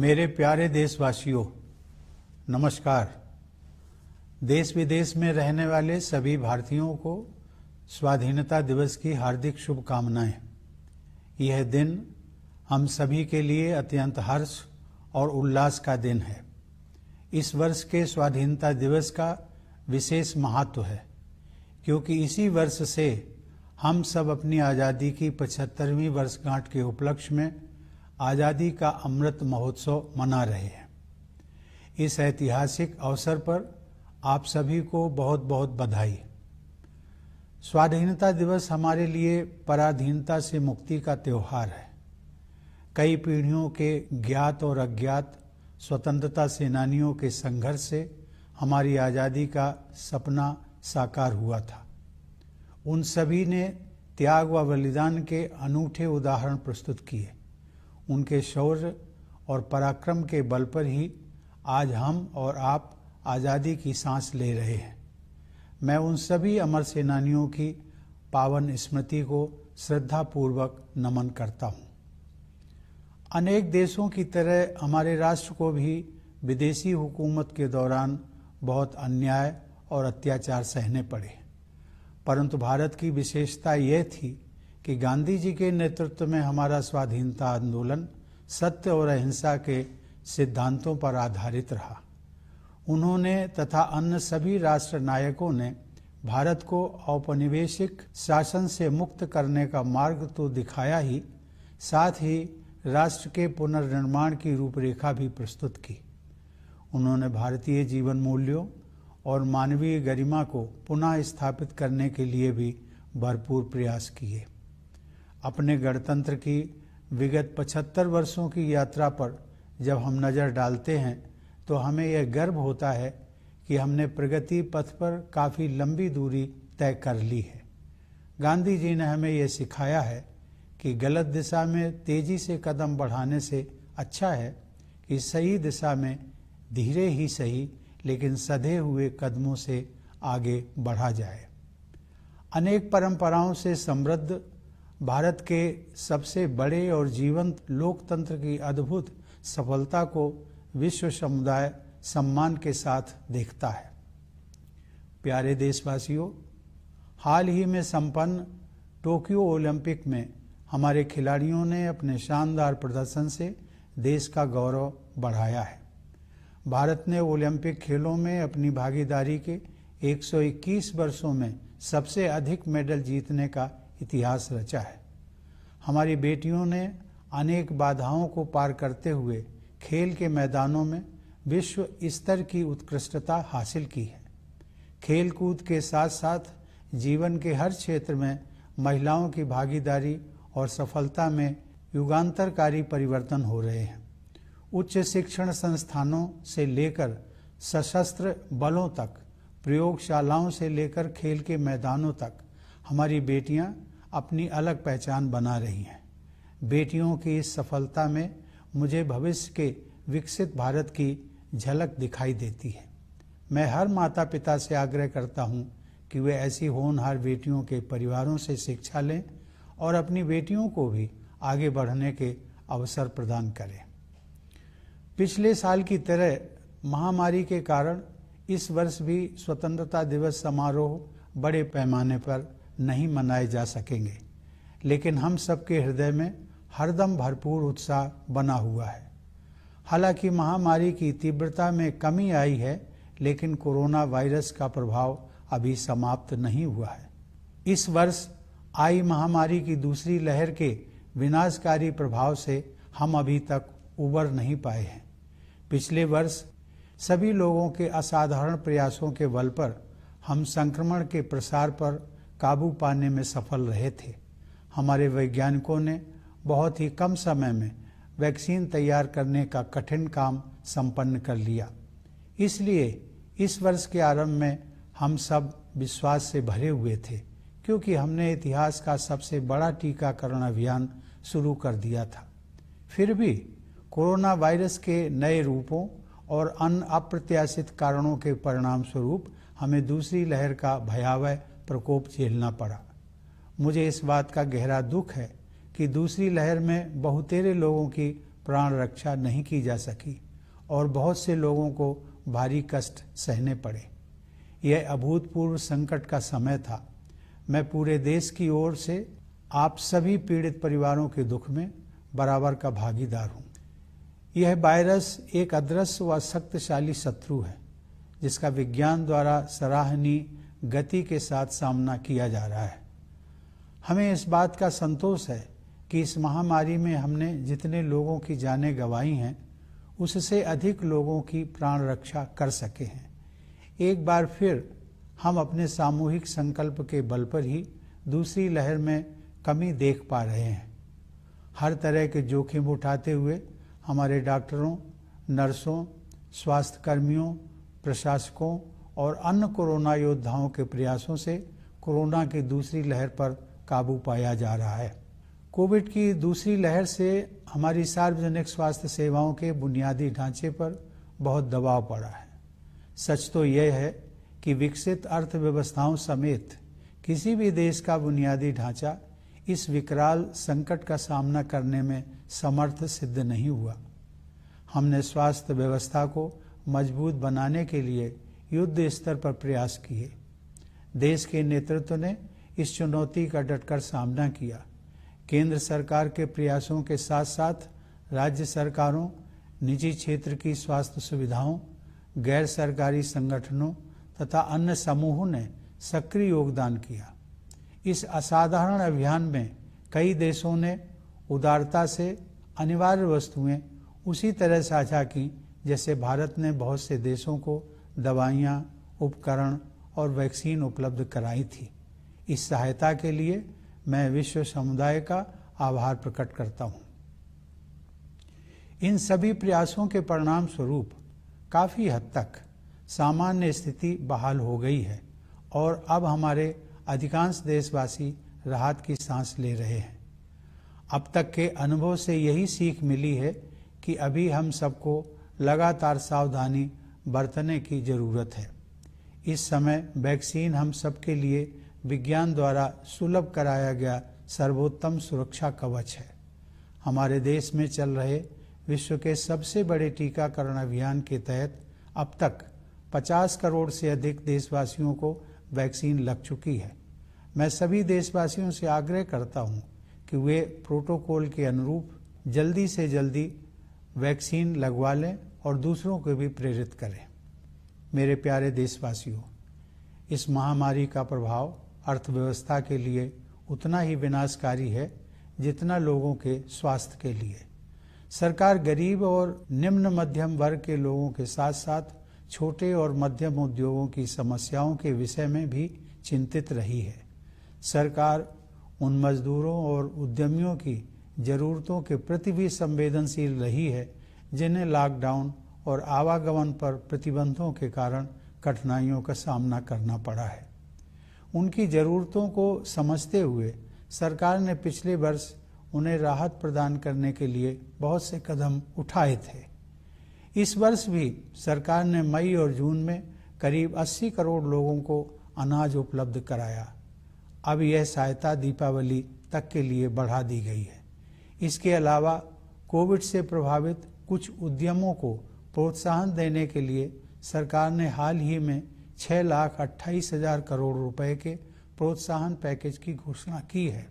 मेरे प्यारे देशवासियों, नमस्कार। देश विदेश में रहने वाले सभी भारतीयों को स्वाधीनता दिवस की हार्दिक शुभकामनाएं। यह दिन हम सभी के लिए अत्यंत हर्ष और उल्लास का दिन है। इस वर्ष के स्वाधीनता दिवस का विशेष महत्व है क्योंकि इसी वर्ष से हम सब अपनी आज़ादी की 75वीं वर्षगांठ के उपलक्ष्य में आज़ादी का अमृत महोत्सव मना रहे हैं। इस ऐतिहासिक अवसर पर आप सभी को बहुत बहुत बधाई। स्वाधीनता दिवस हमारे लिए पराधीनता से मुक्ति का त्यौहार है। कई पीढ़ियों के ज्ञात और अज्ञात स्वतंत्रता सेनानियों के संघर्ष से हमारी आज़ादी का सपना साकार हुआ था। उन सभी ने त्याग व बलिदान के अनूठे उदाहरण प्रस्तुत किए। उनके शौर्य और पराक्रम के बल पर ही आज हम और आप आज़ादी की सांस ले रहे हैं। मैं उन सभी अमर सेनानियों की पावन स्मृति को श्रद्धापूर्वक नमन करता हूँ। अनेक देशों की तरह हमारे राष्ट्र को भी विदेशी हुकूमत के दौरान बहुत अन्याय और अत्याचार सहने पड़े, परंतु भारत की विशेषता यह थी कि गांधी जी के नेतृत्व में हमारा स्वाधीनता आंदोलन सत्य और अहिंसा के सिद्धांतों पर आधारित रहा। उन्होंने तथा अन्य सभी राष्ट्र नायकों ने भारत को औपनिवेशिक शासन से मुक्त करने का मार्ग तो दिखाया ही, साथ ही राष्ट्र के पुनर्निर्माण की रूपरेखा भी प्रस्तुत की। उन्होंने भारतीय जीवन मूल्यों और मानवीय गरिमा को पुनः स्थापित करने के लिए भी भरपूर प्रयास किए। अपने गणतंत्र की विगत 75 वर्षों की यात्रा पर जब हम नज़र डालते हैं तो हमें यह गर्व होता है कि हमने प्रगति पथ पर काफ़ी लंबी दूरी तय कर ली है। गांधी जी ने हमें यह सिखाया है कि गलत दिशा में तेजी से कदम बढ़ाने से अच्छा है कि सही दिशा में धीरे ही सही लेकिन सधे हुए कदमों से आगे बढ़ा जाए। अनेक परंपराओं से समृद्ध भारत के सबसे बड़े और जीवंत लोकतंत्र की अद्भुत सफलता को विश्व समुदाय सम्मान के साथ देखता है। प्यारे देशवासियों, हाल ही में संपन्न टोक्यो ओलंपिक में हमारे खिलाड़ियों ने अपने शानदार प्रदर्शन से देश का गौरव बढ़ाया है। भारत ने ओलंपिक खेलों में अपनी भागीदारी के 121 वर्षों में सबसे अधिक मेडल जीतने का इतिहास रचा है। हमारी बेटियों ने अनेक बाधाओं को पार करते हुए खेल के मैदानों में विश्व स्तर की उत्कृष्टता हासिल की है। खेल कूद के साथ साथ जीवन के हर क्षेत्र में महिलाओं की भागीदारी और सफलता में युगांतरकारी परिवर्तन हो रहे हैं। उच्च शिक्षण संस्थानों से लेकर सशस्त्र बलों तक, प्रयोगशालाओं से लेकर खेल के मैदानों तक हमारी बेटियां अपनी अलग पहचान बना रही हैं। बेटियों की इस सफलता में मुझे भविष्य के विकसित भारत की झलक दिखाई देती है। मैं हर माता पिता से आग्रह करता हूं कि वे ऐसी होनहार बेटियों के परिवारों से शिक्षा लें और अपनी बेटियों को भी आगे बढ़ने के अवसर प्रदान करें। पिछले साल की तरह महामारी के कारण इस वर्ष भी स्वतंत्रता दिवस समारोह बड़े पैमाने पर नहीं मनाए जा सकेंगे, लेकिन हम सबके हृदय में हरदम भरपूर उत्साह बना हुआ है। हालांकि महामारी की तीव्रता में कमी आई है, लेकिन कोरोना वायरस का प्रभाव अभी समाप्त नहीं हुआ है। इस वर्ष आई महामारी की दूसरी लहर के विनाशकारी प्रभाव से हम अभी तक उबर नहीं पाए हैं। पिछले वर्ष सभी लोगों के असाधारण प्रयासों के बल पर हम संक्रमण के प्रसार पर काबू पाने में सफल रहे थे। हमारे वैज्ञानिकों ने बहुत ही कम समय में वैक्सीन तैयार करने का कठिन काम संपन्न कर लिया। इसलिए इस वर्ष के आरंभ में हम सब विश्वास से भरे हुए थे, क्योंकि हमने इतिहास का सबसे बड़ा टीकाकरण अभियान शुरू कर दिया था। फिर भी कोरोना वायरस के नए रूपों और अन्य अप्रत्याशित कारणों के परिणाम स्वरूप हमें दूसरी लहर का भयावह प्रकोप झेलना पड़ा। मुझे इस बात का गहरा दुख है कि दूसरी लहर में बहुतेरे लोगों की प्राण रक्षा नहीं की जा सकी और बहुत से लोगों को भारी कष्ट सहने पड़े। यह अभूतपूर्व संकट का समय था। मैं पूरे देश की ओर से आप सभी पीड़ित परिवारों के दुख में बराबर का भागीदार हूँ। यह वायरस एक अदृश्य व शक्तिशाली शत्रु है जिसका विज्ञान द्वारा सराहनीय गति के साथ सामना किया जा रहा है। हमें इस बात का संतोष है कि इस महामारी में हमने जितने लोगों की जानें गंवाई हैं उससे अधिक लोगों की प्राण रक्षा कर सके हैं। एक बार फिर हम अपने सामूहिक संकल्प के बल पर ही दूसरी लहर में कमी देख पा रहे हैं। हर तरह के जोखिम उठाते हुए हमारे डॉक्टरों, नर्सों, स्वास्थ्य कर्मियों, प्रशासकों और अन्य कोरोना योद्धाओं के प्रयासों से कोरोना की दूसरी लहर पर काबू पाया जा रहा है। कोविड की दूसरी लहर से हमारी सार्वजनिक स्वास्थ्य सेवाओं के बुनियादी ढांचे पर बहुत दबाव पड़ा है। सच तो यह है कि विकसित अर्थव्यवस्थाओं समेत किसी भी देश का बुनियादी ढांचा इस विकराल संकट का सामना करने में समर्थ सिद्ध नहीं हुआ। हमने स्वास्थ्य व्यवस्था को मजबूत बनाने के लिए युद्ध स्तर पर प्रयास किए। देश के नेतृत्व ने इस चुनौती का डटकर सामना किया। केंद्र सरकार के प्रयासों के साथ साथ राज्य सरकारों, निजी क्षेत्र की स्वास्थ्य सुविधाओं, गैर सरकारी संगठनों तथा अन्य समूहों ने सक्रिय योगदान किया। इस असाधारण अभियान में कई देशों ने उदारता से अनिवार्य वस्तुएं उसी तरह साझा की जैसे भारत ने बहुत से देशों को दवाइयाँ, उपकरण और वैक्सीन उपलब्ध कराई थी। इस सहायता के लिए मैं विश्व समुदाय का आभार प्रकट करता हूँ। इन सभी प्रयासों के परिणाम स्वरूप काफ़ी हद तक सामान्य स्थिति बहाल हो गई है और अब हमारे अधिकांश देशवासी राहत की सांस ले रहे हैं। अब तक के अनुभव से यही सीख मिली है कि अभी हम सबको लगातार सावधानी बरतने की जरूरत है। इस समय वैक्सीन हम सबके लिए विज्ञान द्वारा सुलभ कराया गया सर्वोत्तम सुरक्षा कवच है। हमारे देश में चल रहे विश्व के सबसे बड़े टीकाकरण अभियान के तहत अब तक 50 करोड़ से अधिक देशवासियों को वैक्सीन लग चुकी है। मैं सभी देशवासियों से आग्रह करता हूं कि वे प्रोटोकॉल के अनुरूप जल्दी से जल्दी वैक्सीन लगवा लें और दूसरों को भी प्रेरित करें। मेरे प्यारे देशवासियों, इस महामारी का प्रभाव अर्थव्यवस्था के लिए उतना ही विनाशकारी है जितना लोगों के स्वास्थ्य के लिए। सरकार गरीब और निम्न मध्यम वर्ग के लोगों के साथ साथ छोटे और मध्यम उद्योगों की समस्याओं के विषय में भी चिंतित रही है। सरकार उन मजदूरों और उद्यमियों की जरूरतों के प्रति भी संवेदनशील रही है जिन्हें लॉकडाउन और आवागमन पर प्रतिबंधों के कारण कठिनाइयों का सामना करना पड़ा है। उनकी जरूरतों को समझते हुए सरकार ने पिछले वर्ष उन्हें राहत प्रदान करने के लिए बहुत से कदम उठाए थे। इस वर्ष भी सरकार ने मई और जून में करीब 80 करोड़ लोगों को अनाज उपलब्ध कराया। अब यह सहायता दीपावली तक के लिए बढ़ा दी गई है। इसके अलावा कोविड से प्रभावित कुछ उद्यमों को प्रोत्साहन देने के लिए सरकार ने हाल ही में 6,28,000 करोड़ रुपए के प्रोत्साहन पैकेज की घोषणा की है।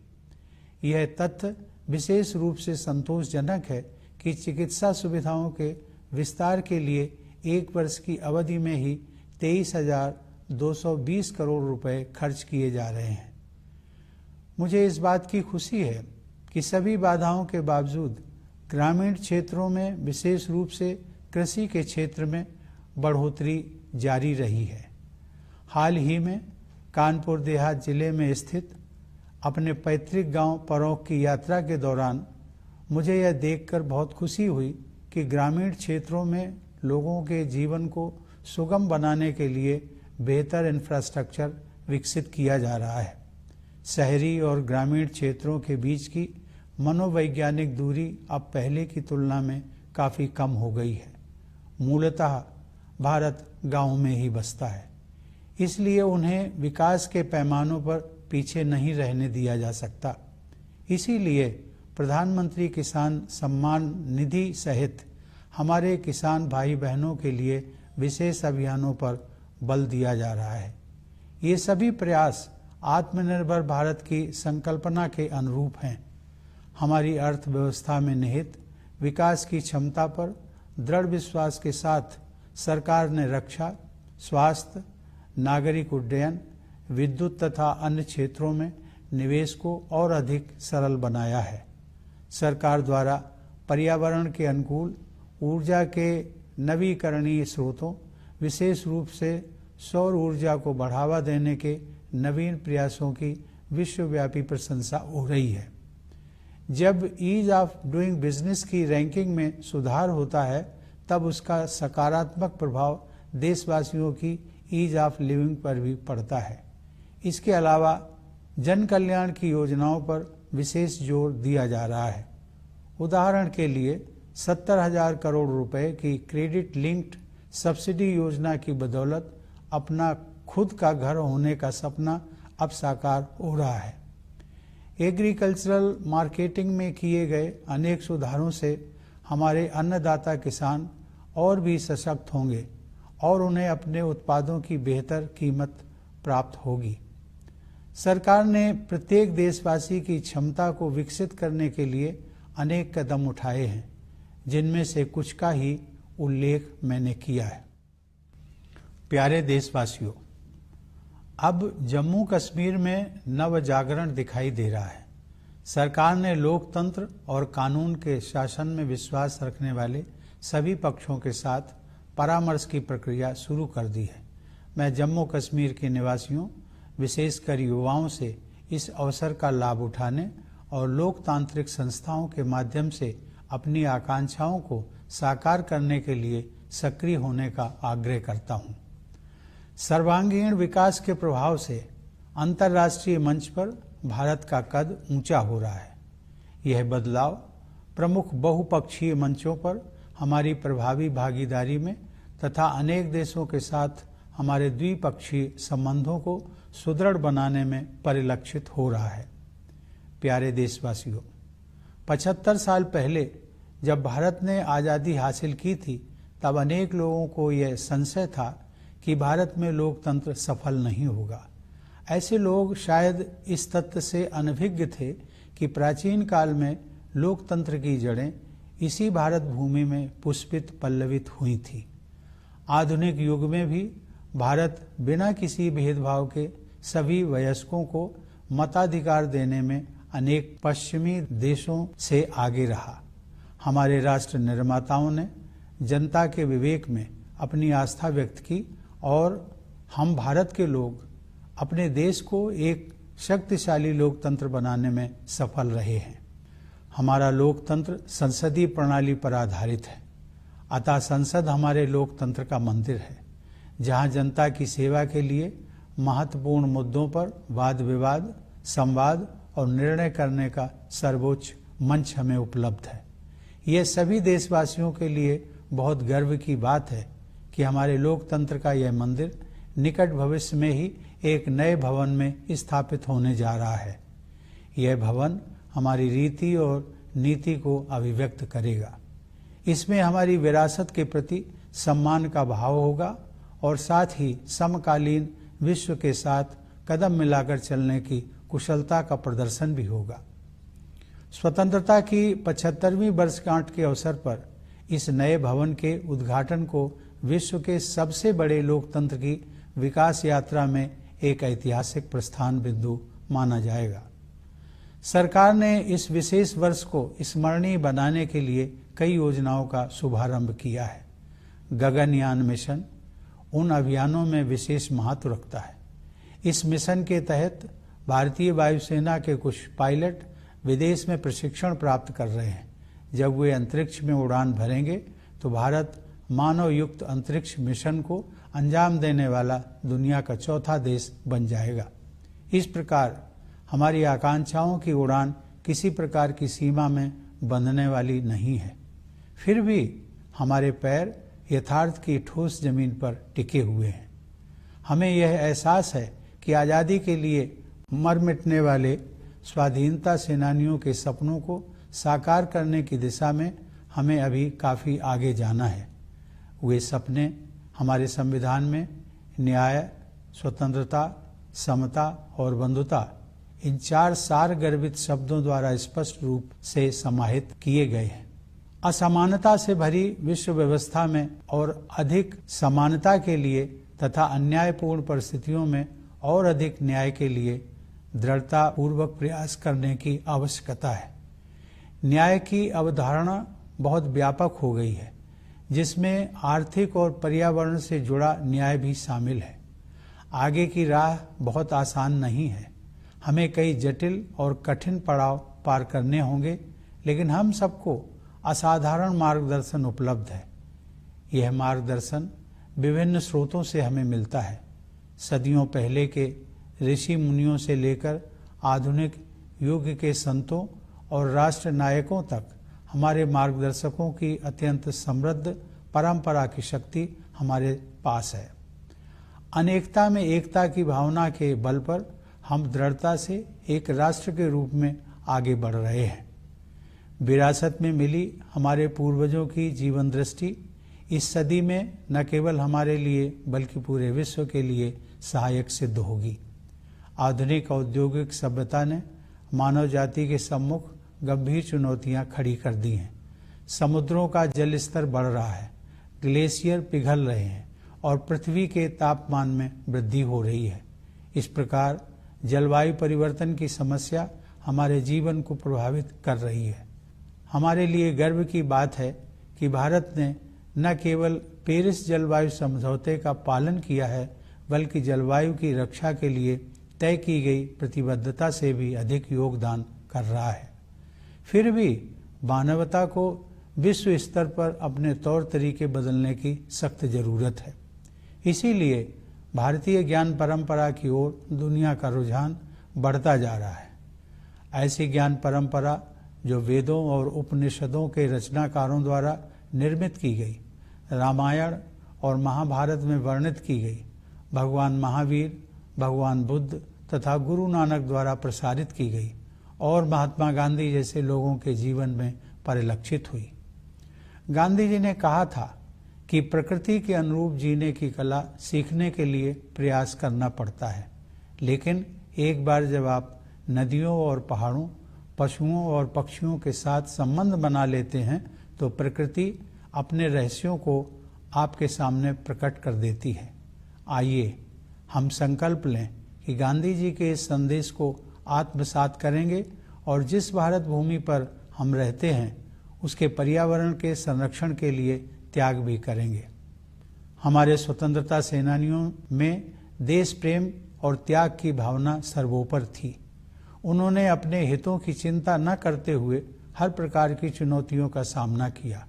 यह तथ्य विशेष रूप से संतोषजनक है कि चिकित्सा सुविधाओं के विस्तार के लिए एक वर्ष की अवधि में ही 23,220 करोड़ रुपए खर्च किए जा रहे हैं। मुझे इस बात की खुशी है कि सभी बाधाओं के बावजूद ग्रामीण क्षेत्रों में विशेष रूप से कृषि के क्षेत्र में बढ़ोतरी जारी रही है। हाल ही में कानपुर देहात जिले में स्थित अपने पैतृक गांव परौख की यात्रा के दौरान मुझे यह देखकर बहुत खुशी हुई कि ग्रामीण क्षेत्रों में लोगों के जीवन को सुगम बनाने के लिए बेहतर इंफ्रास्ट्रक्चर विकसित किया जा रहा है। शहरी और ग्रामीण क्षेत्रों के बीच की मनोवैज्ञानिक दूरी अब पहले की तुलना में काफ़ी कम हो गई है। मूलतः भारत गांव में ही बसता है, इसलिए उन्हें विकास के पैमानों पर पीछे नहीं रहने दिया जा सकता। इसीलिए प्रधानमंत्री किसान सम्मान निधि सहित हमारे किसान भाई बहनों के लिए विशेष अभियानों पर बल दिया जा रहा है। ये सभी प्रयास आत्मनिर्भर भारत की संकल्पना के अनुरूप हैं। हमारी अर्थव्यवस्था में निहित विकास की क्षमता पर दृढ़ विश्वास के साथ सरकार ने रक्षा, स्वास्थ्य, नागरिक उड्डयन, विद्युत तथा अन्य क्षेत्रों में निवेश को और अधिक सरल बनाया है। सरकार द्वारा पर्यावरण के अनुकूल ऊर्जा के नवीकरणीय स्रोतों, विशेष रूप से सौर ऊर्जा को बढ़ावा देने के नवीन प्रयासों की विश्वव्यापी प्रशंसा हो रही है। जब ईज ऑफ डूइंग बिजनेस की रैंकिंग में सुधार होता है, तब उसका सकारात्मक प्रभाव देशवासियों की ईज ऑफ लिविंग पर भी पड़ता है। इसके अलावा जन कल्याण की योजनाओं पर विशेष जोर दिया जा रहा है। उदाहरण के लिए 70,000 करोड़ रुपए की क्रेडिट लिंक्ड सब्सिडी योजना की बदौलत अपना खुद का घर होने का सपना अब साकार हो रहा है। एग्रीकल्चरल मार्केटिंग में किए गए अनेक सुधारों से हमारे अन्नदाता किसान और भी सशक्त होंगे और उन्हें अपने उत्पादों की बेहतर कीमत प्राप्त होगी। सरकार ने प्रत्येक देशवासी की क्षमता को विकसित करने के लिए अनेक कदम उठाए हैं, जिनमें से कुछ का ही उल्लेख मैंने किया है। प्यारे देशवासियों, अब जम्मू कश्मीर में नव जागरण दिखाई दे रहा है। सरकार ने लोकतंत्र और कानून के शासन में विश्वास रखने वाले सभी पक्षों के साथ परामर्श की प्रक्रिया शुरू कर दी है। मैं जम्मू कश्मीर के निवासियों, विशेषकर युवाओं से इस अवसर का लाभ उठाने और लोकतांत्रिक संस्थाओं के माध्यम से अपनी आकांक्षाओं को साकार करने के लिए सक्रिय होने का आग्रह करता हूं। सर्वांगीण विकास के प्रभाव से अंतर्राष्ट्रीय मंच पर भारत का कद ऊंचा हो रहा है। यह बदलाव प्रमुख बहुपक्षीय मंचों पर हमारी प्रभावी भागीदारी में तथा अनेक देशों के साथ हमारे द्विपक्षीय संबंधों को सुदृढ़ बनाने में परिलक्षित हो रहा है। प्यारे देशवासियों, 75 साल पहले जब भारत ने आज़ादी हासिल की थी, तब अनेक लोगों को यह संशय था कि भारत में लोकतंत्र सफल नहीं होगा। ऐसे लोग शायद इस तथ्य से अनभिज्ञ थे कि प्राचीन काल में लोकतंत्र की जड़ें इसी भारत भूमि में पुष्पित पल्लवित हुई थी। आधुनिक युग में भी भारत बिना किसी भेदभाव के सभी वयस्कों को मताधिकार देने में अनेक पश्चिमी देशों से आगे रहा। हमारे राष्ट्र निर्माताओं ने जनता के विवेक में अपनी आस्था व्यक्त की और हम भारत के लोग अपने देश को एक शक्तिशाली लोकतंत्र बनाने में सफल रहे हैं। हमारा लोकतंत्र संसदीय प्रणाली पर आधारित है, अतः संसद हमारे लोकतंत्र का मंदिर है, जहां जनता की सेवा के लिए महत्वपूर्ण मुद्दों पर वाद विवाद, संवाद और निर्णय करने का सर्वोच्च मंच हमें उपलब्ध है। यह सभी देशवासियों के लिए बहुत गर्व की बात है कि हमारे लोकतंत्र का यह मंदिर निकट भविष्य में ही एक नए भवन में स्थापित होने जा रहा है। यह भवन हमारी रीति और नीति को अभिव्यक्त करेगा। इसमें हमारी विरासत के प्रति सम्मान का भाव होगा और साथ ही समकालीन विश्व के साथ कदम मिलाकर चलने की कुशलता का प्रदर्शन भी होगा। स्वतंत्रता की 75वीं वर्षगांठ के अवसर पर इस नए भवन के उद्घाटन को विश्व के सबसे बड़े लोकतंत्र की विकास यात्रा में एक ऐतिहासिक प्रस्थान बिंदु माना जाएगा। सरकार ने इस विशेष वर्ष को स्मरणीय बनाने के लिए कई योजनाओं का शुभारंभ किया है। गगनयान मिशन उन अभियानों में विशेष महत्व रखता है। इस मिशन के तहत भारतीय वायुसेना के कुछ पायलट विदेश में प्रशिक्षण प्राप्त कर रहे हैं। जब वे अंतरिक्ष में उड़ान भरेंगे तो भारत मानव युक्त अंतरिक्ष मिशन को अंजाम देने वाला दुनिया का चौथा देश बन जाएगा। इस प्रकार हमारी आकांक्षाओं की उड़ान किसी प्रकार की सीमा में बंधने वाली नहीं है। फिर भी हमारे पैर यथार्थ की ठोस जमीन पर टिके हुए हैं। हमें यह एहसास है कि आज़ादी के लिए मर मिटने वाले स्वाधीनता सेनानियों के सपनों को साकार करने की दिशा में हमें अभी काफ़ी आगे जाना है। वे सपने हमारे संविधान में न्याय, स्वतंत्रता, समता और बंधुता, इन 4 सार गर्भित शब्दों द्वारा स्पष्ट रूप से समाहित किए गए हैं। असमानता से भरी विश्व व्यवस्था में और अधिक समानता के लिए तथा अन्यायपूर्ण परिस्थितियों में और अधिक न्याय के लिए दृढ़ता पूर्वक प्रयास करने की आवश्यकता है। न्याय की अवधारणा बहुत व्यापक हो गई है, जिसमें आर्थिक और पर्यावरण से जुड़ा न्याय भी शामिल है। आगे की राह बहुत आसान नहीं है। हमें कई जटिल और कठिन पड़ाव पार करने होंगे, लेकिन हम सबको असाधारण मार्गदर्शन उपलब्ध है। यह मार्गदर्शन विभिन्न स्रोतों से हमें मिलता है। सदियों पहले के ऋषि मुनियों से लेकर आधुनिक युग के संतों और राष्ट्र नायकों तक हमारे मार्गदर्शकों की अत्यंत समृद्ध परंपरा की शक्ति हमारे पास है। अनेकता में एकता की भावना के बल पर हम दृढ़ता से एक राष्ट्र के रूप में आगे बढ़ रहे हैं। विरासत में मिली हमारे पूर्वजों की जीवन दृष्टि इस सदी में न केवल हमारे लिए बल्कि पूरे विश्व के लिए सहायक सिद्ध होगी। आधुनिक औद्योगिक सभ्यता ने मानव जाति के सम्मुख गंभीर चुनौतियां खड़ी कर दी हैं। समुद्रों का जल स्तर बढ़ रहा है, ग्लेशियर पिघल रहे हैं और पृथ्वी के तापमान में वृद्धि हो रही है। इस प्रकार जलवायु परिवर्तन की समस्या हमारे जीवन को प्रभावित कर रही है। हमारे लिए गर्व की बात है कि भारत ने न केवल पेरिस जलवायु समझौते का पालन किया है, बल्कि जलवायु की रक्षा के लिए तय की गई प्रतिबद्धता से भी अधिक योगदान कर रहा है। फिर भी मानवता को विश्व स्तर पर अपने तौर तरीके बदलने की सख्त जरूरत है। इसीलिए भारतीय ज्ञान परंपरा की ओर दुनिया का रुझान बढ़ता जा रहा है। ऐसी ज्ञान परंपरा जो वेदों और उपनिषदों के रचनाकारों द्वारा निर्मित की गई, रामायण और महाभारत में वर्णित की गई, भगवान महावीर, भगवान बुद्ध तथा गुरु नानक द्वारा प्रसारित की गई और महात्मा गांधी जैसे लोगों के जीवन में परिलक्षित हुई। गांधी जी ने कहा था कि प्रकृति के अनुरूप जीने की कला सीखने के लिए प्रयास करना पड़ता है, लेकिन एक बार जब आप नदियों और पहाड़ों, पशुओं और पक्षियों के साथ संबंध बना लेते हैं तो प्रकृति अपने रहस्यों को आपके सामने प्रकट कर देती है। आइए हम संकल्प लें कि गांधी जी के इस संदेश को आत्मसात करेंगे और जिस भारत भूमि पर हम रहते हैं उसके पर्यावरण के संरक्षण के लिए त्याग भी करेंगे। हमारे स्वतंत्रता सेनानियों में देश प्रेम और त्याग की भावना सर्वोपरि थी। उन्होंने अपने हितों की चिंता न करते हुए हर प्रकार की चुनौतियों का सामना किया।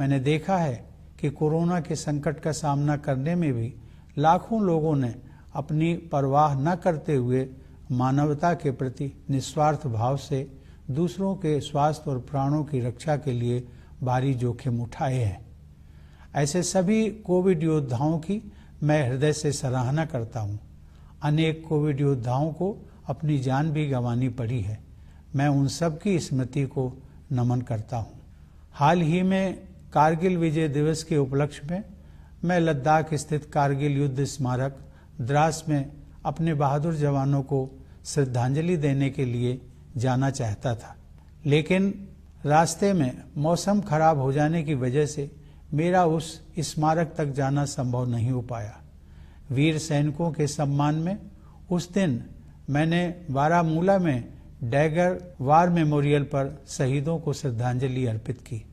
मैंने देखा है कि कोरोना के संकट का सामना करने में भी लाखों लोगों ने अपनी परवाह न करते हुए मानवता के प्रति निस्वार्थ भाव से दूसरों के स्वास्थ्य और प्राणों की रक्षा के लिए भारी जोखिम उठाए हैं। ऐसे सभी कोविड योद्धाओं की मैं हृदय से सराहना करता हूँ। अनेक कोविड योद्धाओं को अपनी जान भी गंवानी पड़ी है। मैं उन सब की स्मृति को नमन करता हूँ। हाल ही में कारगिल विजय दिवस के उपलक्ष्य में मैं लद्दाख स्थित कारगिल युद्ध स्मारक द्रास में अपने बहादुर जवानों को श्रद्धांजलि देने के लिए जाना चाहता था, लेकिन रास्ते में मौसम खराब हो जाने की वजह से मेरा उस स्मारक तक जाना संभव नहीं हो पाया। वीर सैनिकों के सम्मान में उस दिन मैंने बारामूला में डैगर वार मेमोरियल पर शहीदों को श्रद्धांजलि अर्पित की।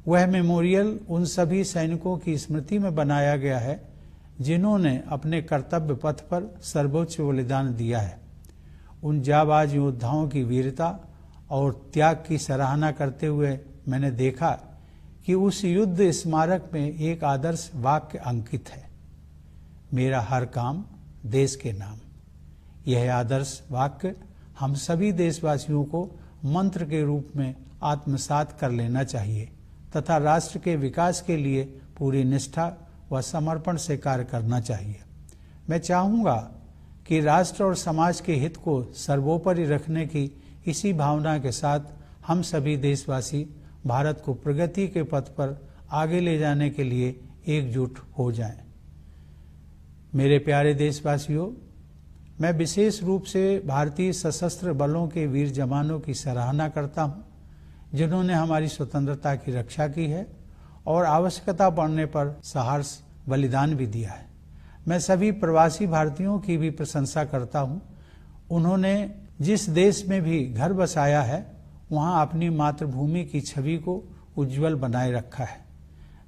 वह मेमोरियल उन सभी सैनिकों की स्मृति में बनाया गया है जिन्होंने अपने कर्तव्य पथ पर सर्वोच्च बलिदान दिया है। उन जाबाज योद्धाओं की वीरता और त्याग की सराहना करते हुए मैंने देखा कि उस युद्ध स्मारक में एक आदर्श वाक्य अंकित है, मेरा हर काम देश के नाम। यह आदर्श वाक्य हम सभी देशवासियों को मंत्र के रूप में आत्मसात कर लेना चाहिए तथा राष्ट्र के विकास के लिए पूरी निष्ठा व समर्पण से कार्य करना चाहिए। मैं चाहूँगा कि राष्ट्र और समाज के हित को सर्वोपरि रखने की इसी भावना के साथ हम सभी देशवासी भारत को प्रगति के पथ पर आगे ले जाने के लिए एकजुट हो जाएं। मेरे प्यारे देशवासियों, मैं विशेष रूप से भारतीय सशस्त्र बलों के वीर जवानों की सराहना करता हूं, जिन्होंने हमारी स्वतंत्रता की रक्षा की है और आवश्यकता पड़ने पर साहस बलिदान भी दिया है। मैं सभी प्रवासी भारतीयों की भी प्रशंसा करता हूं। उन्होंने जिस देश में भी घर बसाया है, वहां अपनी मातृभूमि की छवि को उज्जवल बनाए रखा है।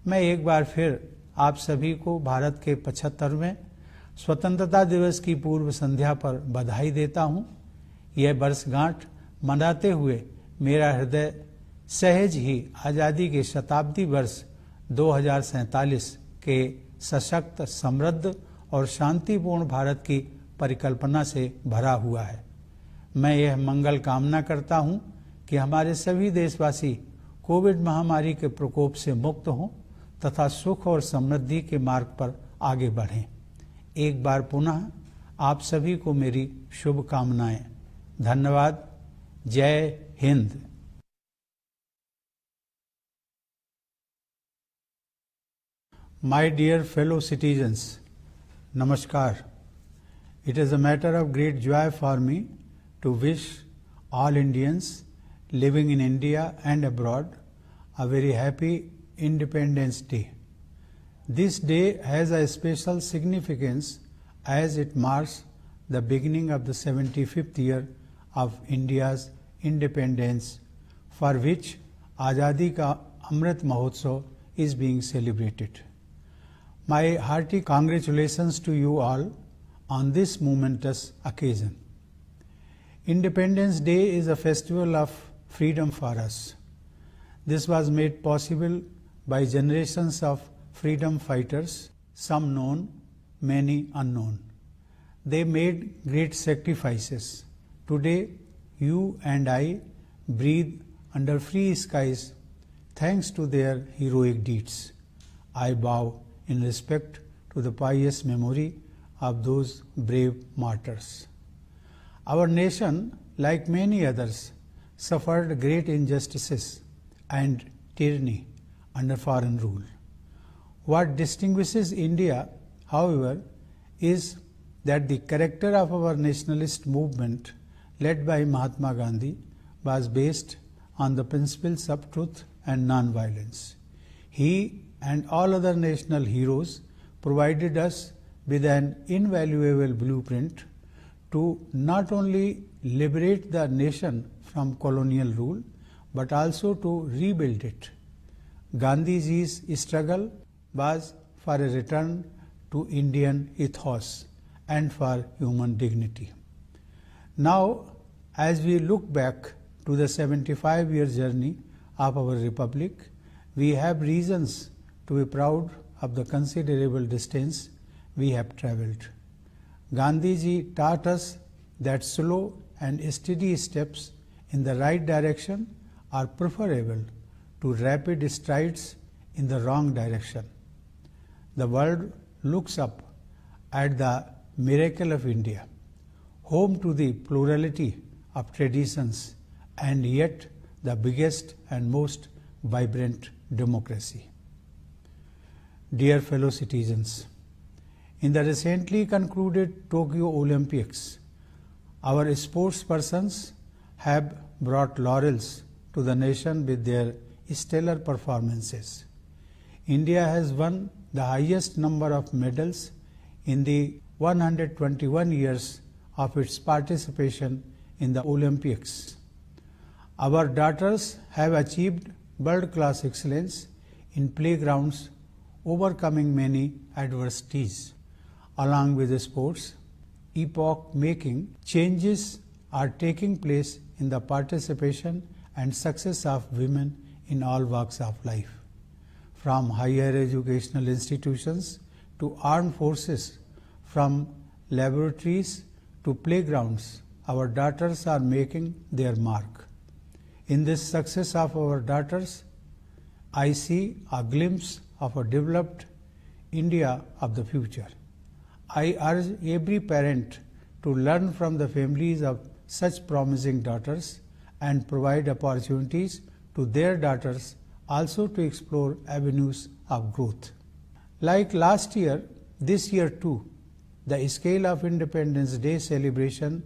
मैं एक बार फिर आप सभी को भारत के 75वें स्वतंत्रता दिवस की पूर्व संध्या पर बधाई देता हूं। यह वर्षगांठ मनाते हुए मेरा हृदय सहज ही आजादी के शताब्दी वर्ष 2047 के सशक्त, समृद्ध और शांतिपूर्ण भारत की परिकल्पना से भरा हुआ है। मैं यह मंगल कामना करता हूं कि हमारे सभी देशवासी कोविड महामारी के प्रकोप से मुक्त हों तथा सुख और समृद्धि के मार्ग पर आगे बढ़ें। एक बार पुनः आप सभी को मेरी शुभकामनाएं। धन्यवाद। जय Hind. My dear fellow citizens, Namaskar. It is a matter of great joy for me to wish all Indians living in India and abroad a very happy Independence Day. This day has a special significance as it marks the beginning of the 75th year of India's independence, for which Azadi Ka Amrit Mahotsav is being celebrated. My hearty congratulations to you all on this momentous occasion. Independence Day is a festival of freedom for us. This was made possible by generations of freedom fighters, some known, many unknown. They made great sacrifices. Today, you and I breathe under free skies thanks to their heroic deeds. I bow in respect to the pious memory of those brave martyrs. Our nation, like many others, suffered great injustices and tyranny under foreign rule. What distinguishes India, however, is that the character of our nationalist movement led by Mahatma Gandhi was based on the principles of truth and non-violence. He and all other national heroes provided us with an invaluable blueprint to not only liberate the nation from colonial rule, but also to rebuild it. Gandhiji's struggle was for a return to Indian ethos and for human dignity. Now, as we look back to the 75-year journey of our republic, we have reasons to be proud of the considerable distance we have travelled. Gandhiji taught us that slow and steady steps in the right direction are preferable to rapid strides in the wrong direction. The world looks up at the miracle of India, home to the plurality of traditions and yet the biggest and most vibrant democracy. Dear fellow citizens, in the recently concluded Tokyo Olympics, our sportspersons have brought laurels to the nation with their stellar performances. India has won the highest number of medals in the 121 years of its participation in the Olympics. Our daughters have achieved world-class excellence in playgrounds, overcoming many adversities. Along with the sports, epoch-making changes are taking place in the participation and success of women in all walks of life. From higher educational institutions to armed forces, from laboratories to playgrounds, our daughters are making their mark. In this success of our daughters, I see a glimpse of a developed India of the future. I urge every parent to learn from the families of such promising daughters and provide opportunities to their daughters also to explore avenues of growth. Like last year, this year too, the scale of Independence Day celebration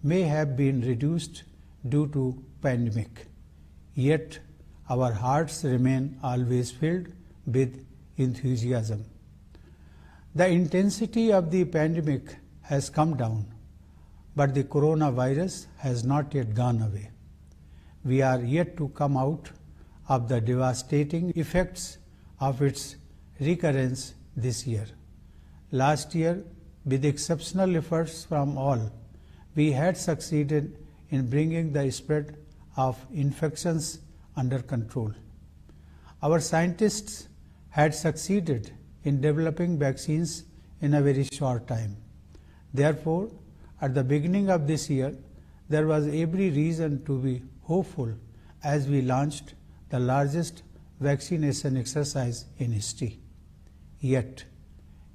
may have been reduced due to pandemic. Yet, our hearts remain always filled with enthusiasm. The intensity of the pandemic has come down, but the coronavirus has not yet gone away. We are yet to come out of the devastating effects of its recurrence this year. Last year, with exceptional efforts from all, we had succeeded in bringing the spread of infections under control. Our scientists had succeeded in developing vaccines in a very short time. Therefore, at the beginning of this year, there was every reason to be hopeful as we launched the largest vaccination exercise in history. Yet,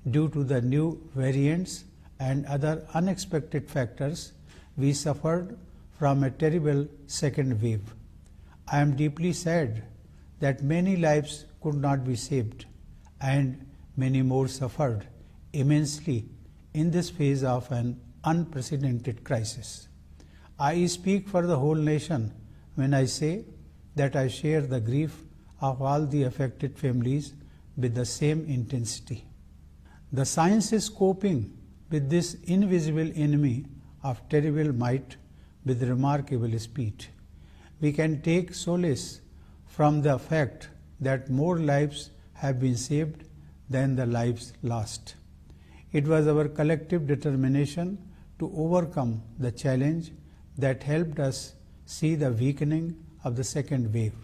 due to the new variants and other unexpected factors, we suffered from a terrible second wave. I am deeply sad that many lives could not be saved and many more suffered immensely in this phase of an unprecedented crisis. I speak for the whole nation when I say that I share the grief of all the affected families with the same intensity. The science is coping with this invisible enemy of terrible might with remarkable speed. We can take solace from the fact that more lives have been saved than the lives lost. It was our collective determination to overcome the challenge that helped us see the weakening of the second wave.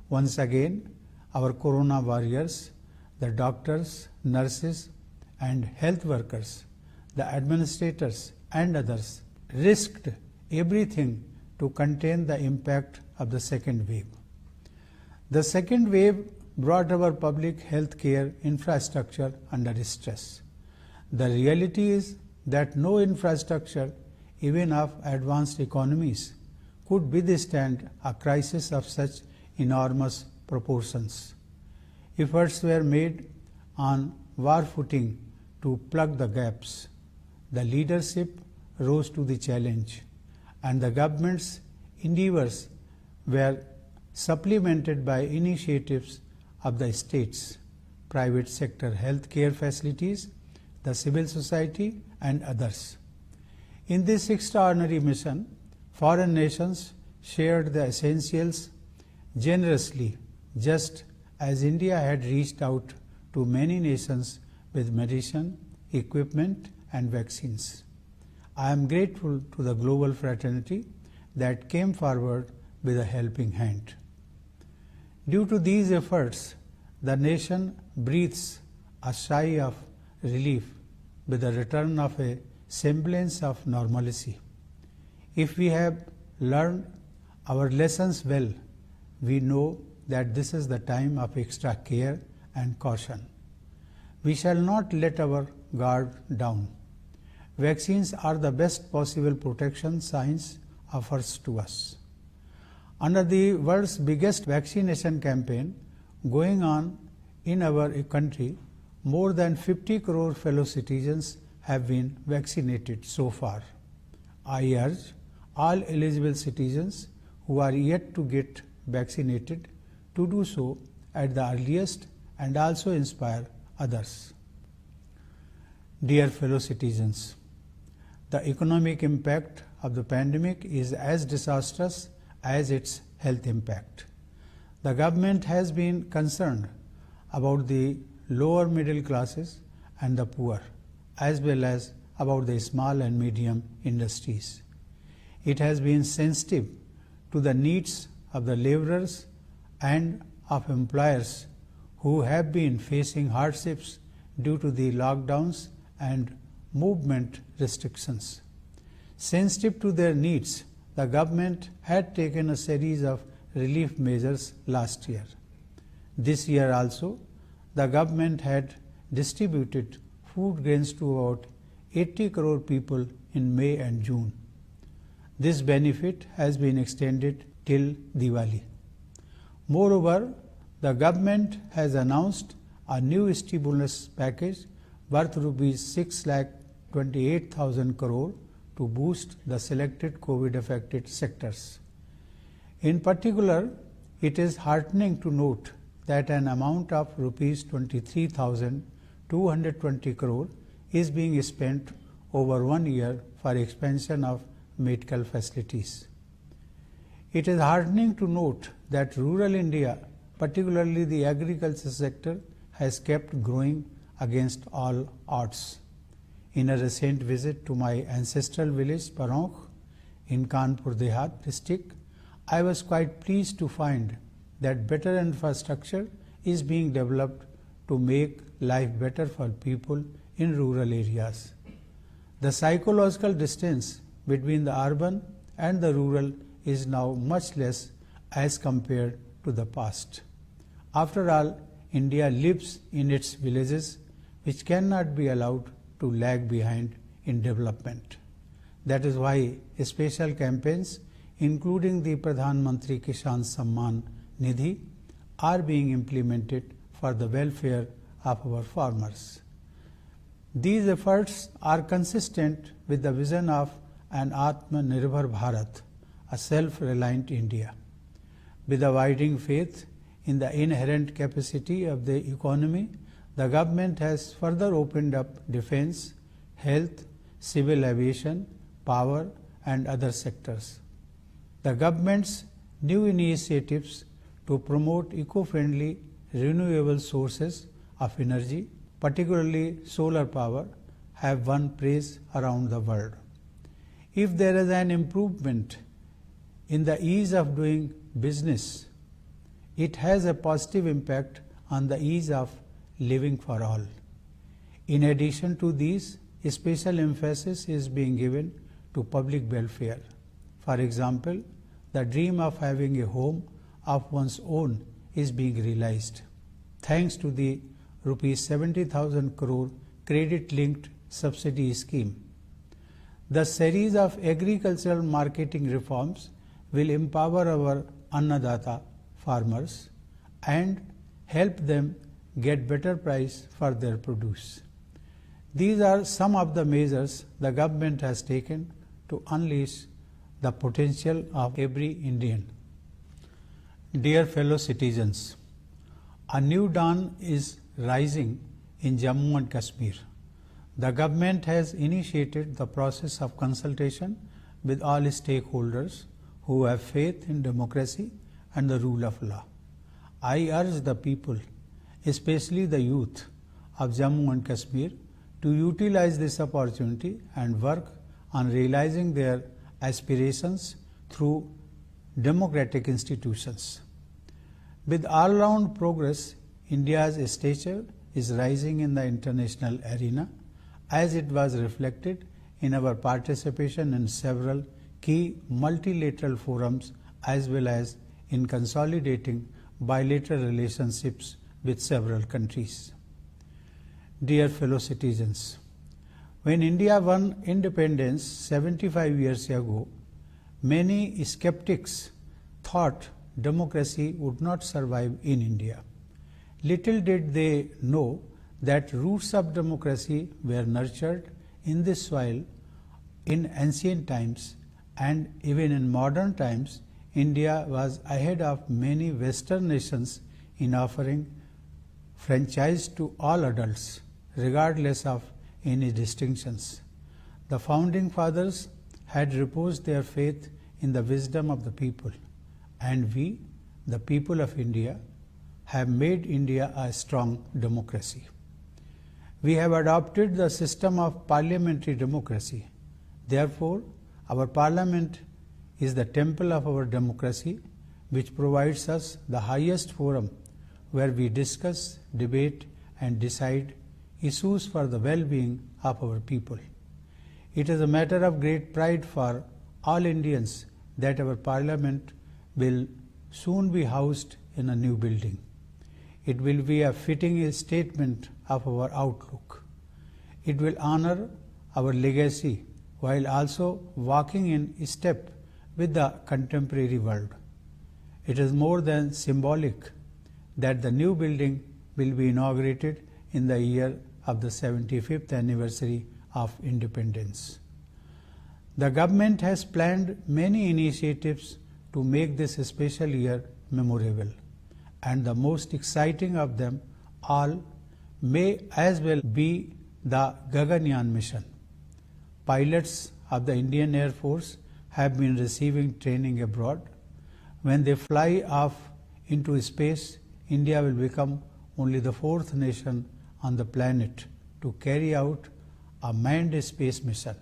Once again, our corona warriors, the doctors, nurses, and health workers, the administrators, and others risked everything to contain the impact of the second wave. The second wave brought our public health care infrastructure under stress. The reality is that no infrastructure, even of advanced economies, could withstand a crisis of such enormous proportions. Efforts were made on war footing to plug the gaps. The leadership rose to the challenge, and the government's endeavors were supplemented by initiatives of the states, private sector health care facilities, the civil society, and others. In this extraordinary mission, foreign nations shared the essentials generously, just as India had reached out to many nations with medicine, equipment, and vaccines. I am grateful to the global fraternity that came forward with a helping hand. Due to these efforts, the nation breathes a sigh of relief with the return of a semblance of normalcy. If we have learned our lessons well, we know that this is the time of extra care and caution. We shall not let our guard down. Vaccines are the best possible protection science offers to us. Under the world's biggest vaccination campaign going on in our country, more than 50 crore fellow citizens have been vaccinated so far. I urge all eligible citizens who are yet to get vaccinated to do so at the earliest and also inspire others. Dear fellow citizens, the economic impact of the pandemic is as disastrous as its health impact. The government has been concerned about the lower middle classes and the poor, as well as about the small and medium industries. It has been sensitive to the needs of the laborers and of employers who have been facing hardships due to the lockdowns and movement restrictions. Sensitive to their needs, the government had taken a series of relief measures last year. This year also, the government had distributed food grains to about 80 crore people in May and June. This benefit has been extended till Diwali. Moreover, the government has announced a new stimulus package worth rupees 6,28,000 crore to boost the selected COVID-affected sectors. In particular, it is heartening to note that an amount of rupees 23,220 crore is being spent over 1 year for expansion of medical facilities. It is heartening to note that rural India, particularly the agriculture sector, has kept growing against all odds. In a recent visit to my ancestral village Paronk in Kanpur Dehat district, I was quite pleased to find that better infrastructure is being developed to make life better for people in rural areas. The psychological distance between the urban and the rural is now much less as compared to the past. After all, India lives in its villages, which cannot be allowed to lag behind in development. That is why special campaigns, including the Pradhan Mantri Kisan Samman Nidhi, are being implemented for the welfare of our farmers. These efforts are consistent with the vision of an Atmanirbhar Bharat, a self-reliant India. With abiding faith in the inherent capacity of the economy, the government has further opened up defense, health, civil aviation, power, and other sectors. The government's new initiatives to promote eco-friendly renewable sources of energy, particularly solar power, have won praise around the world. If there is an improvement in the ease of doing business, it has a positive impact on the ease of living for all. In addition to these, special emphasis is being given to public welfare. For example, the dream of having a home of one's own is being realized, thanks to the rupees 70,000 crore credit-linked subsidy scheme. The series of agricultural marketing reforms will empower our Annadata farmers and help them get better price for their produce. These are some of the measures the government has taken to unleash the potential of every Indian. Dear fellow citizens, a new dawn is rising in Jammu and Kashmir. The government has initiated the process of consultation with all stakeholders who have faith in democracy and the rule of law. I urge the people, especially the youth of Jammu and Kashmir, to utilize this opportunity and work on realizing their aspirations through democratic institutions. With all-round progress, India's stature is rising in the international arena, as it was reflected in our participation in several key multilateral forums as well as in consolidating bilateral relationships with several countries. Dear fellow citizens, when India won independence 75 years ago, many skeptics thought democracy would not survive in India. Little did they know that roots of democracy were nurtured in this soil in ancient times, and even in modern times, India was ahead of many Western nations in offering franchise to all adults, regardless of any distinctions. The founding fathers had reposed their faith in the wisdom of the people, and we, the people of India, have made India a strong democracy. We have adopted the system of parliamentary democracy. Therefore, our parliament is the temple of our democracy, which provides us the highest forum where we discuss, debate, and decide issues for the well-being of our people. It is a matter of great pride for all Indians that our parliament will soon be housed in a new building. It will be a fitting statement of our outlook. It will honor our legacy while also walking in step with the contemporary world. It is more than symbolic that the new building will be inaugurated in the year of the 75th anniversary of independence. The government has planned many initiatives to make this special year memorable, and the most exciting of them all may as well be the Gaganyaan mission. Pilots of the Indian Air Force have been receiving training abroad. When they fly off into space, India will become only the fourth nation on the planet to carry out a manned space mission.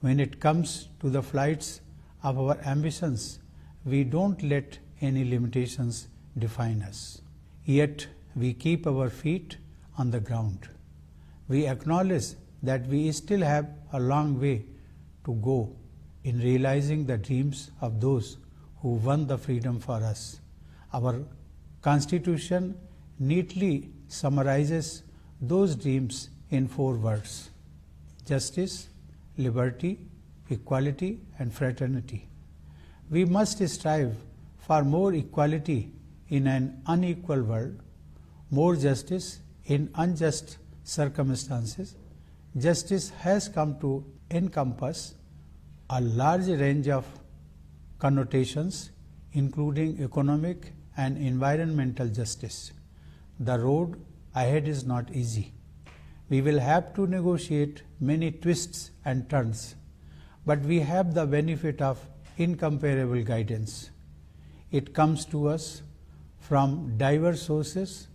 When it comes to the flights of our ambitions, we don't let any limitations define us. Yet we keep our feet on the ground. We acknowledge that we still have a long way to go in realizing the dreams of those who won the freedom for us. Our Constitution neatly summarizes those dreams in 4 words: justice, liberty, equality, and fraternity. We must strive for more equality in an unequal world, more justice in unjust circumstances. Justice has come to encompass a large range of connotations, including economic and environmental justice. The road ahead is not easy. We will have to negotiate many twists and turns, but we have the benefit of incomparable guidance. It comes to us from diverse sources,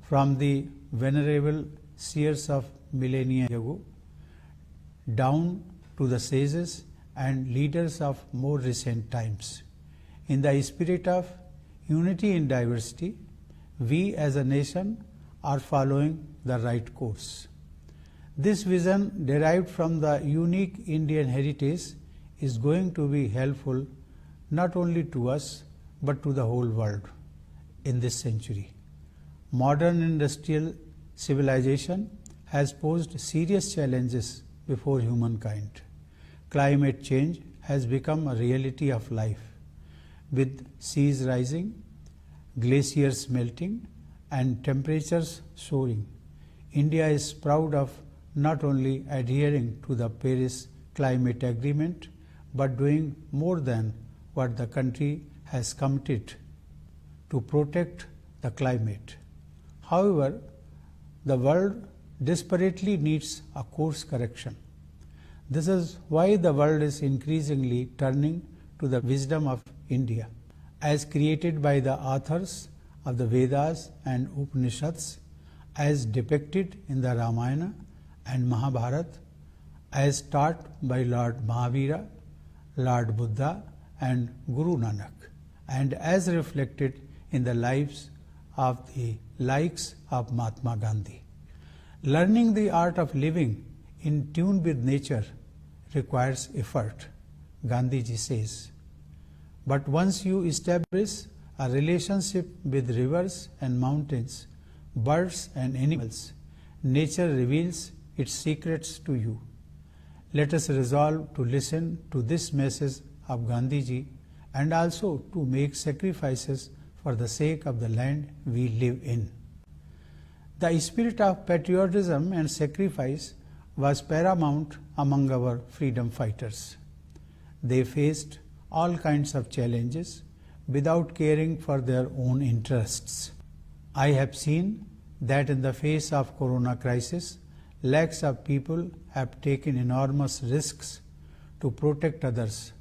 from the venerable seers of millennia ago, down to the sages and leaders of more recent times. In the spirit of unity in diversity, we as a nation are following the right course. This vision, derived from the unique Indian heritage, is going to be helpful not only to us but to the whole world in this century. Modern industrial civilization has posed serious challenges before humankind. Climate change has become a reality of life. With seas rising, glaciers melting, and temperatures soaring, India is proud of not only adhering to the Paris Climate Agreement, but doing more than what the country has committed to protect the climate. However, the world desperately needs a course correction. This is why the world is increasingly turning to the wisdom of India, as created by the authors of the Vedas and Upanishads, as depicted in the Ramayana and Mahabharata, as taught by Lord Mahavira, Lord Buddha, and Guru Nanak, and as reflected in the lives of the likes of Mahatma Gandhi. Learning the art of living in tune with nature requires effort, Gandhiji says. But once you establish a relationship with rivers and mountains, birds and animals, nature reveals its secrets to you. Let us resolve to listen to this message of Gandhiji and also to make sacrifices for the sake of the land we live in. The spirit of patriotism and sacrifice was paramount among our freedom fighters. They faced all kinds of challenges without caring for their own interests. I have seen that in the face of corona crisis, lakhs of people have taken enormous risks to protect others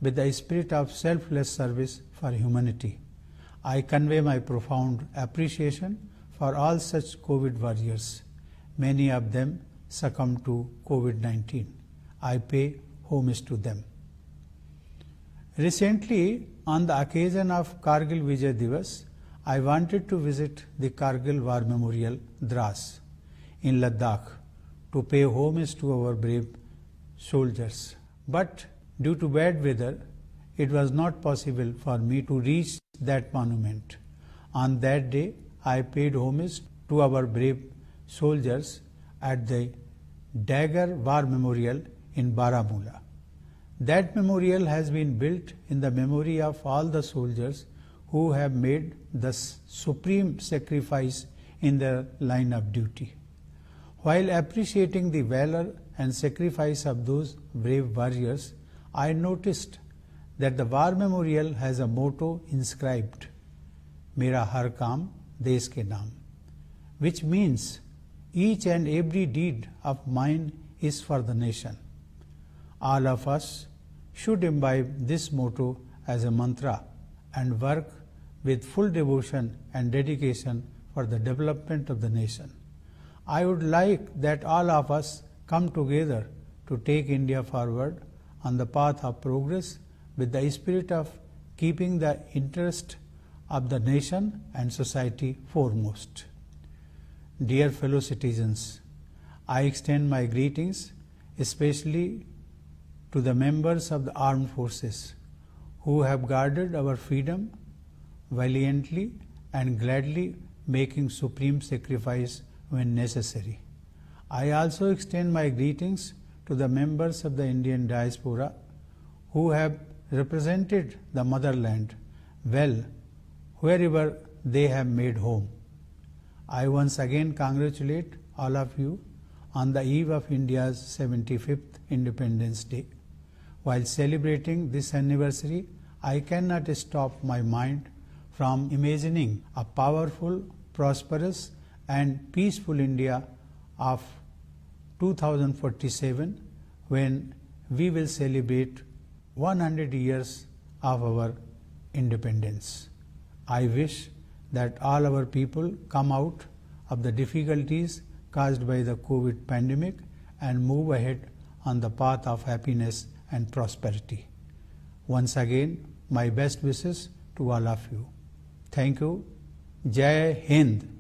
with the spirit of selfless service for humanity. I convey my profound appreciation for all such COVID warriors. Many of them succumbed to COVID-19. I pay homage to them. Recently, on the occasion of Kargil Vijay Divas, I wanted to visit the Kargil War Memorial, Dras, in Ladakh, to pay homage to our brave soldiers. But due to bad weather, it was not possible for me to reach that monument. On that day, I paid homage to our brave soldiers at the Dagger War Memorial in Baramulla. That memorial has been built in the memory of all the soldiers who have made the supreme sacrifice in their line of duty. While appreciating the valor and sacrifice of those brave warriors, I noticed that the war memorial has a motto inscribed, Mera har kaam desh ke naam, which means each and every deed of mine is for the nation. All of us should imbibe this motto as a mantra and work with full devotion and dedication for the development of the nation. I would like that all of us come together to take India forward on the path of progress with the spirit of keeping the interest of the nation and society foremost. Dear fellow citizens, I extend my greetings especially to the members of the armed forces who have guarded our freedom valiantly and gladly, making supreme sacrifice when necessary. I also extend my greetings to the members of the Indian diaspora who have represented the motherland well wherever they have made home. I once again congratulate all of you on the eve of India's 75th Independence Day. While celebrating this anniversary, I cannot stop my mind from imagining a powerful, prosperous and peaceful India of 2047 when we will celebrate 100 years of our independence. I wish that all our people come out of the difficulties caused by the COVID pandemic and move ahead on the path of happiness and prosperity. Once again, my best wishes to all of you. Thank you. Jai Hind.